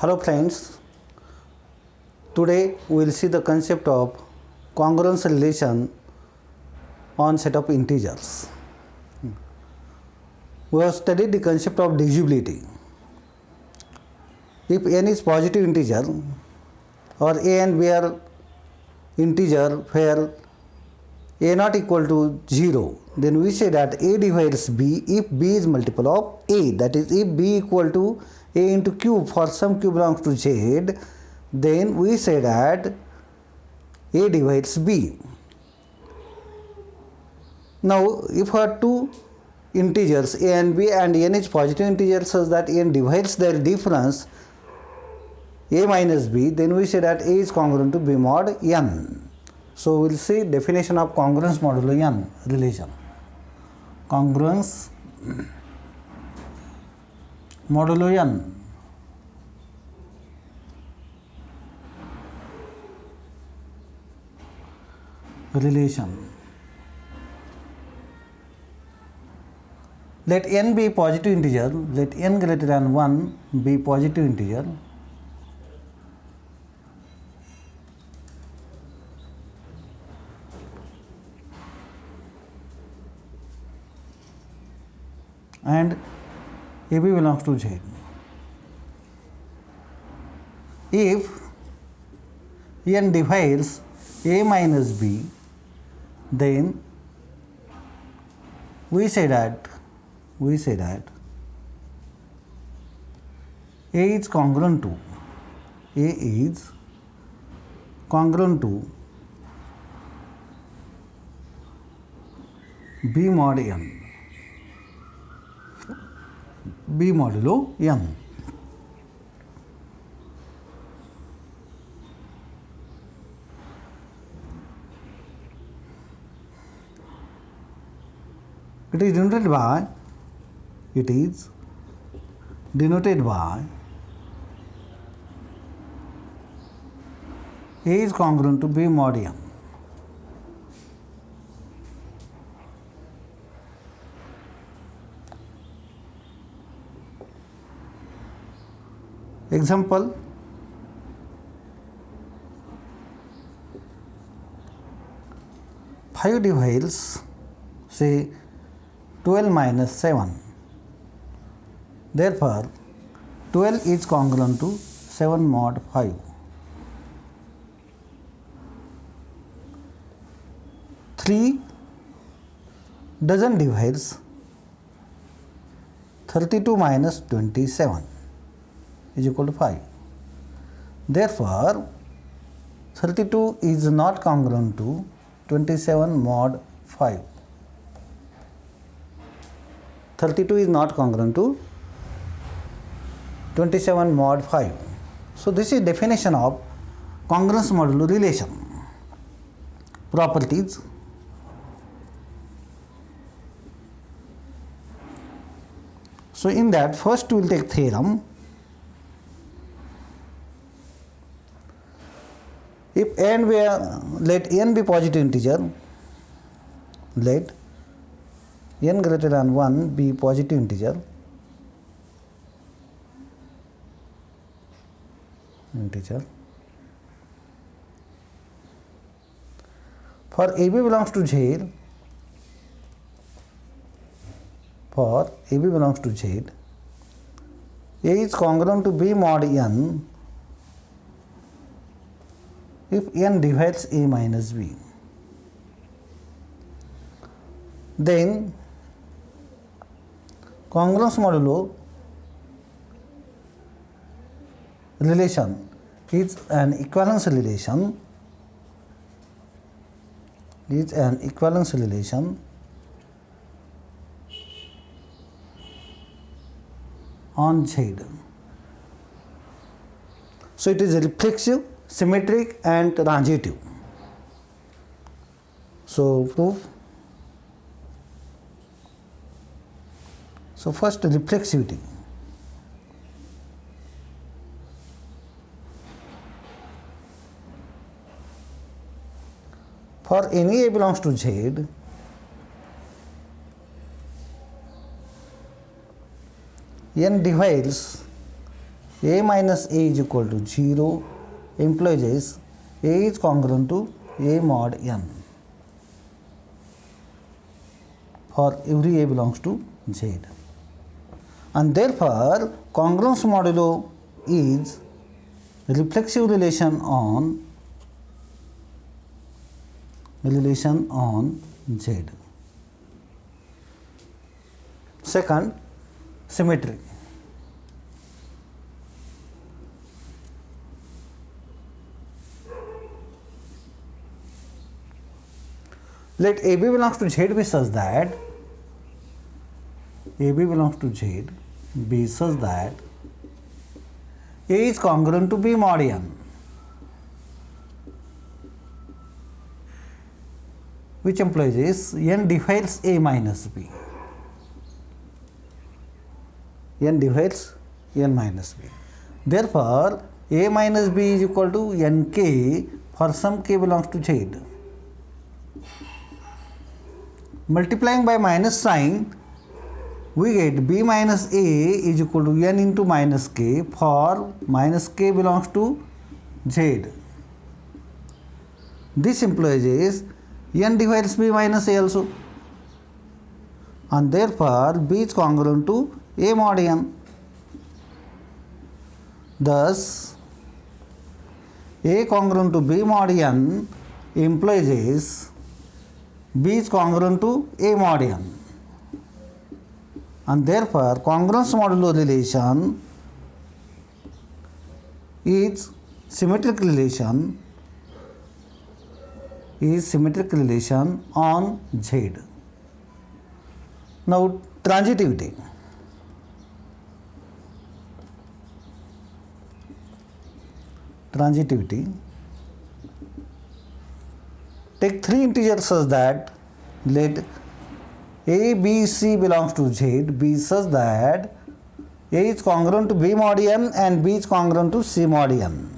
Hello friends, today we will see the concept of congruence relation on set of integers. We have studied the concept of divisibility. If n is positive integer or a and b are integer where a not equal to 0, then we say that a divides b if b is multiple of a, that is if b equal to a into cube for some q belongs to z, then we say that a divides b. Now if our two integers a and b and n is positive integer such that n divides their difference a minus b, then we say that a is congruent to b mod n. So we will see definition of congruence modulo n relation. Congruence modulo n relation. Let n be positive integer, let n greater than 1 be positive integer, and AB belongs to Z. If n divides a minus b, then we say that a is congruent to b mod n. B modulo n. It is denoted by a is congruent to b mod n. Example, five divides say 12 minus 7. Therefore, 12 is congruent to 7 mod 5. 3 dozen divides 32 minus 27 is equal to 5. Therefore, 32 is not congruent to 27 mod 5. 32 is not congruent to 27 mod 5. So this is definition of congruence modulo relation. Properties. So in that, first we will take theorem. If n let n be positive integer, let n greater than 1 be positive integer, for AB belongs to Z, A is congruent to B mod n if n divides A minus B. Then congruence modulo relation is an equivalence relation on Z. So it is reflexive, symmetric and transitive. So proof. So first, reflexivity. For any A belongs to Z, n divides A minus A is equal to 0 implies A is congruent to A mod n for every A belongs to Z. And therefore, congruence modulo is reflexive relation on Z. Second, symmetry. Let AB belongs to Z be such that AB belongs to Z be such that A is congruent to B mod n, which implies n divides A minus B. N divides n minus b. Therefore, A minus b is equal to nk for some k belongs to Z. Multiplying by minus sign, we get b minus a is equal to n into minus k for minus k belongs to Z. This implies n divides b minus a also, and therefore b is congruent to A mod n. Thus, A congruent to B mod n implies B is congruent to A mod n, and therefore congruence modulo relation is symmetric relation on Z. Now, transitivity. Take three integers such that let A, B, C belongs to Z be such that A is congruent to B mod n and B is congruent to C mod n.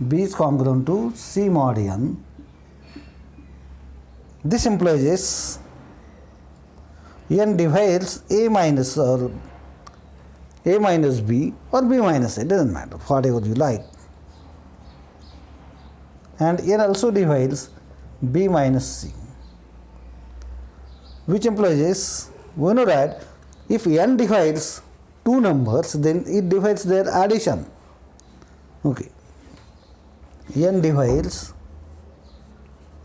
B is congruent to C mod n. This implies n divides A minus B or B minus A, doesn't matter, whatever you like. And n also divides B minus C, which implies we know that if n divides two numbers, then it divides their addition. Okay. N divides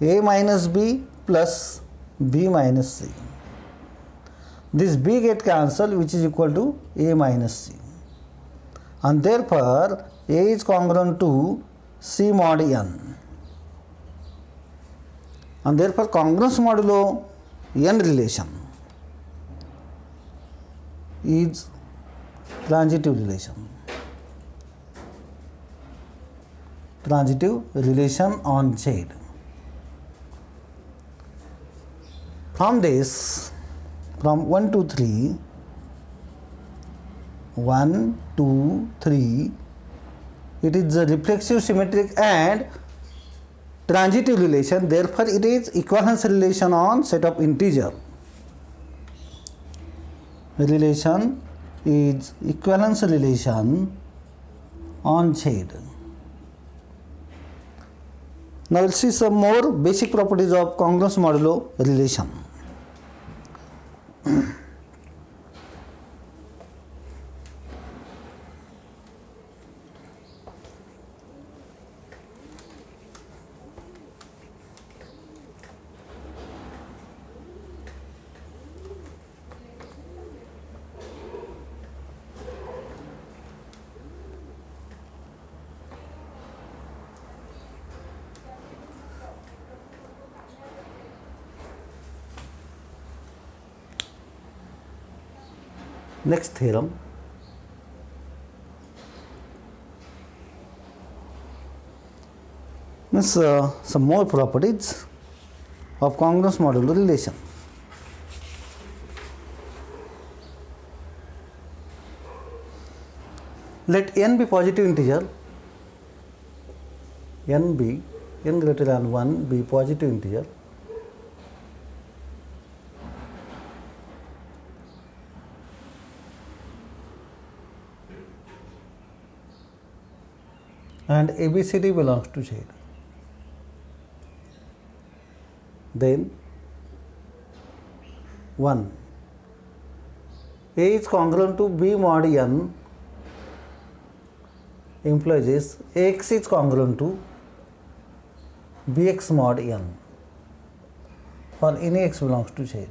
A minus B plus B minus C. This B get cancelled, which is equal to A minus C, and therefore A is congruent to C mod n, and therefore congruence modulo n relation is transitive relation on Z. From this, from 1 to 3, 1, 2, 3, it is a reflexive, symmetric and transitive relation. Therefore, it is equivalence relation on set of integer. Relation is equivalence relation on Z. Now, we will see some more basic properties of congruence modulo relation. Next theorem. Means some more properties of congruence modulo relation. Let n be positive integer, n greater than 1 be positive integer, and ABCD belongs to Z. Then 1. A is congruent to B mod n implies X is congruent to Bx mod n for any x belongs to Z.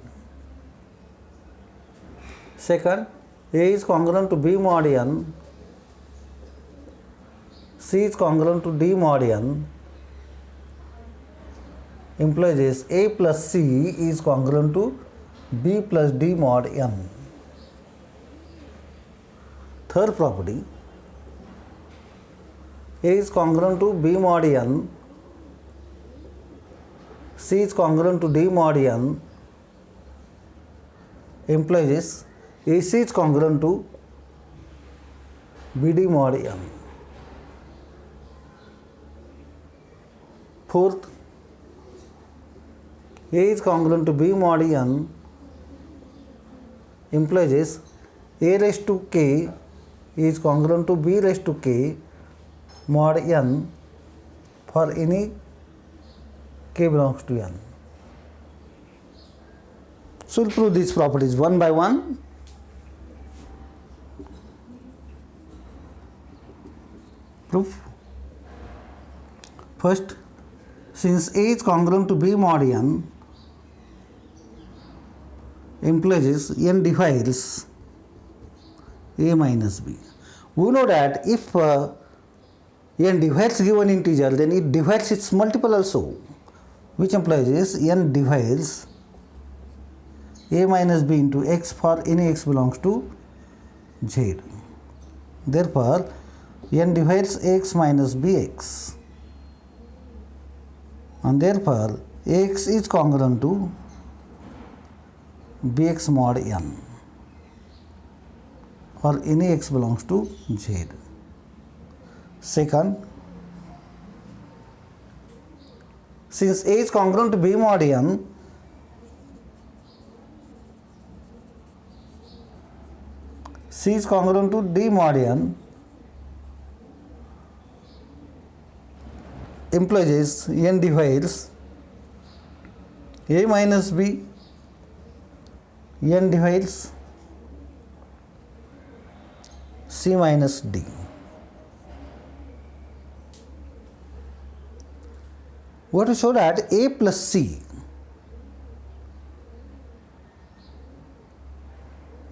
Second, A is congruent to B mod n, C is congruent to D mod n implies A plus C is congruent to B plus D mod n. Third property, A is congruent to B mod n, C is congruent to D mod n implies AC is congruent to BD mod n. Fourth, A is congruent to B mod n implies A raised to k is congruent to B raised to k mod n for any k belongs to n. So we'll prove these properties one by one. Proof. First, since A is congruent to B mod n implies n divides A minus B. We know that if n divides given integer, then it divides its multiple also, which implies n divides A minus B into x for any x belongs to Z. Therefore, n divides x minus bx, and therefore x is congruent to bx mod n for any x belongs to Z. Second, since A is congruent to B mod n, C is congruent to D mod n implies n divides A minus B, n divides C minus D. We have to show that A plus C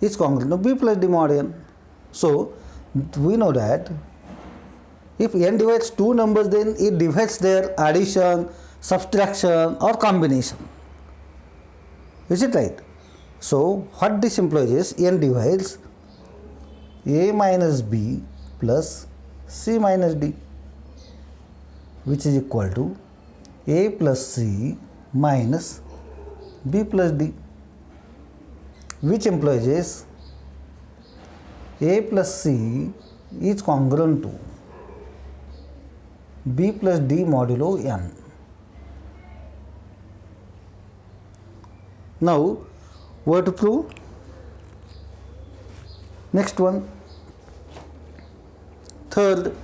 is congruent to B plus D mod n. So, we know that if n divides two numbers, then it divides their addition, subtraction or combination. Is it right? So, what this implies is n divides A minus B plus C minus D, which is equal to A plus C minus B plus D, which implies A plus C is congruent to B plus D modulo n. Now, we have to prove next one. Third,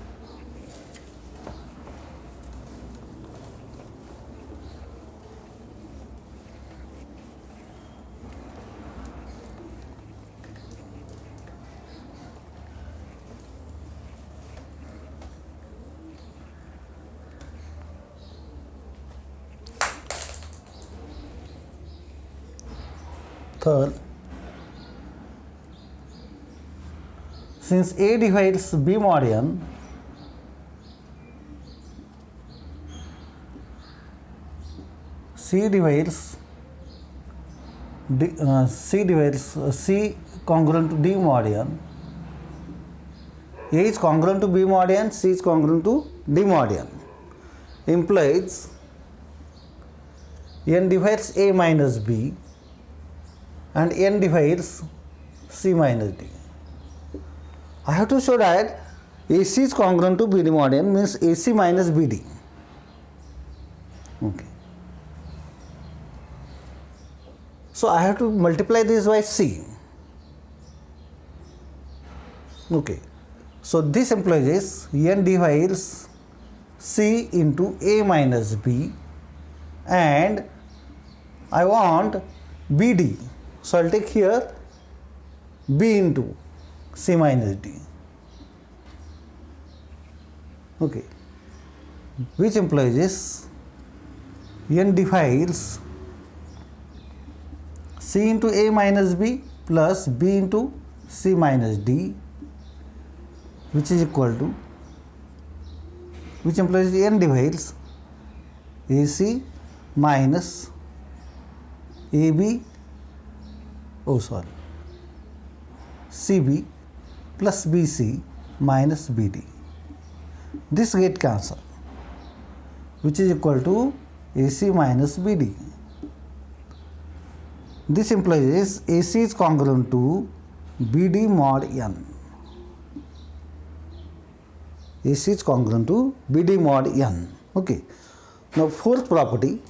since A divides B mod n, C divides C congruent to D mod n, A is congruent to B mod n, C is congruent to D mod n, implies n divides A minus B and n divides C minus D. I have to show that AC is congruent to BD mod n, means AC minus BD. Okay. So I have to multiply this by C. Okay. So this implies n divides C into A minus B, and I want BD. So I'll take here B into C minus D. Okay, which implies this N divides C into A minus B plus B into C minus D, which is equal to, which implies N divides AC minus AB, CB plus BC minus BD. This get cancelled, which is equal to AC minus BD. This implies AC is congruent to BD mod N. AC is congruent to BD mod N. Okay. Now fourth property,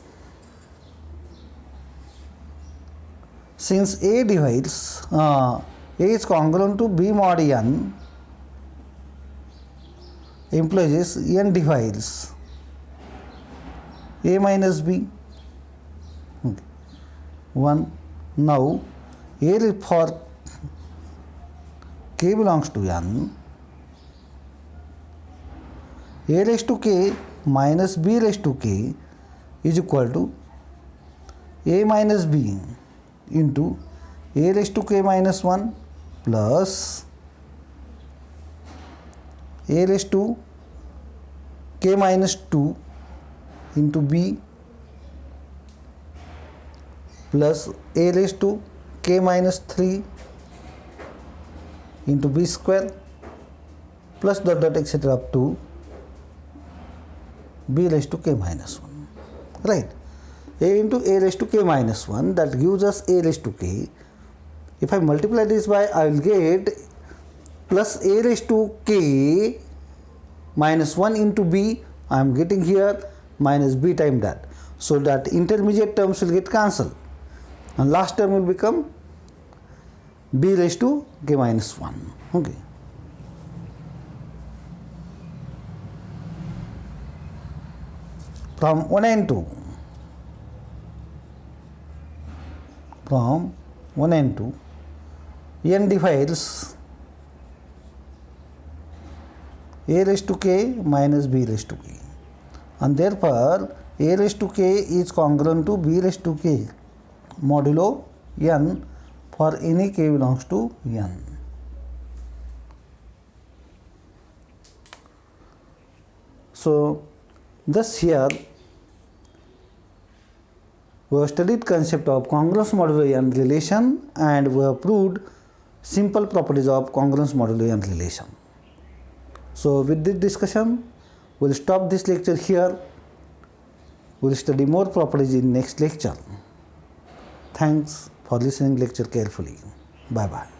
since A divides, A is congruent to B mod N, implies N divides A minus B. Okay. 1. Now A for K belongs to N, A raised to K minus B raised to K is equal to A minus B into A raised to K minus 1 plus A raised to K minus 2 into B plus A raised to K minus 3 into B square plus dot dot etc. up to B raised to K minus 1, right? A into A raised to K minus 1, that gives us A raised to K. If I multiply this by, I will get plus A raised to K minus 1 into B, I am getting here minus B times that. So that intermediate terms will get cancelled and last term will become B raised to K minus 1. Okay. From 1 and 2, N divides A raised to K minus B raised to K, and therefore A raised to K is congruent to B raised to K modulo N for any K belongs to N. So thus here we have studied concept of congruence modulo N relation, and we have proved simple properties of congruence modulo N relation. So with this discussion, we will stop this lecture here. We will study more properties in next lecture. Thanks for listening lecture carefully. Bye bye.